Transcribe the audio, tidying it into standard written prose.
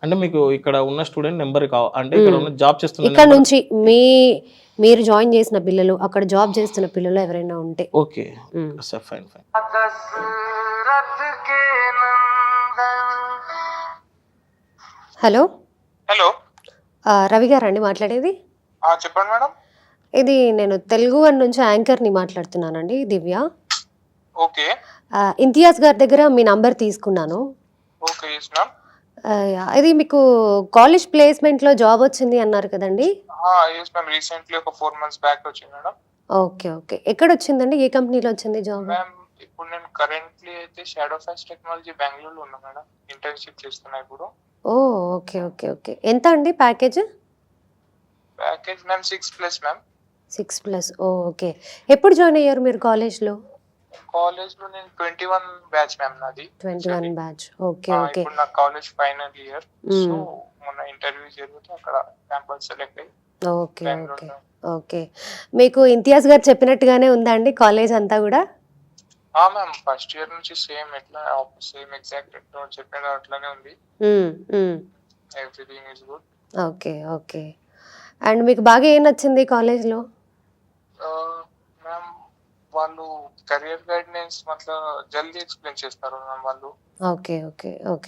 అంటే మీకు ఇక్కడ ఉన్న స్టూడెంట్ నంబర్ అంటే ఇక్కడ హ్మ్. ఉన్న జాబ్ చేస్తున్న ఇక్కడ నంబర్. నుంచి మీరు జాయిన్ చేసిన పిల్లలు, అక్కడ జాబ్ చేస్తున్న పిల్లలు ఎవరైనా ఉంటే. ఓకే. హ్మ్. సరే fine. Fine. Hello. Hello. Ravi గారండి మాట్లాడేది? చెప్పండి మేడం. ఇది నేను తెలుగు వన్ నుంచి యాంకర్‌ని మాట్లాడుతున్నానండి, దివ్య. ఓకే. ఇంతియాజ్ గారి దగ్గర మీ నంబర్ తీసుకున్నాను. ఓకే. Yes ma'am. ఇది మీకు కాలేజ్ ప్లేస్‌మెంట్‌లో జాబ్ వచ్చింది అన్నారు కదండీ! Yes ma'am. రీసెంట్‌లీ ఒక 4 మంత్స్ బ్యాక్ వచ్చింది మేడం. ఓకే. ఓకే. ఎక్కడొచ్చిందండి? ఏ కంపెనీలో వచ్చింది జాబ్? మ్యామ్ ఇప్పుడు నేను కరెంట్‌లీ అయితే షాడో ఫ్యాక్స్ టెక్నాలజీ బెంగుళూరులో ఉన్నా మేడం. ఇంటర్న్‌షిప్ చేస్తున్నా ఇప్పుడు. ఓహ్! ఓకే. ఓకే. ఓకే. ఎంత అండి ప్యాకేజ్? Package ma'am 6+ ma'am. 6+ ఓహ్! ఓకే. ఎప్పుడు జాయిన్ అయ్యారు మీరు కాలేజ్‌లో? కాలేజ్‌లో నేను 21 బ్యాచ్ మ్యామ్ నాది. 21 బ్యాచ్. ఓకే. ఓకే. ఇప్పుడు నా కాలేజ్ ఫైనల్ ఇయర్. సో, హ్మ్. మొన్న ఇంటర్వ్యూ జరిగితే అక్కడ క్యాంపస్ సెలెక్ట్ అయ్యి ఓకే. ఓకే. బెంగుళూరులో. ఓకే. మీకు ఇంతియాజ్ గారు చెప్పినట్టుగానే ఉందా అండి కాలేజ్ అంతా గూడా? మ్యామ్ ఫస్ట్ ఇయర్ నుంచి సేమ్ ఎగ్జాక్ట్ చెప్పాడు అట్లానే ఉంది. హ్మ్. హ్మ్. Everything is good. Okay. Okay. And మీకు బాగా ఏం నచ్చింది కాలేజ్‌లో? మ్యామ్ వాళ్ళు కెరియర్ గైడెన్స్ జల్దీ ఎక్స్‌ప్లెయిన్ చేస్తారు మ్యామ్ వాళ్ళు. ఓకే. ఓకే. ఓకే.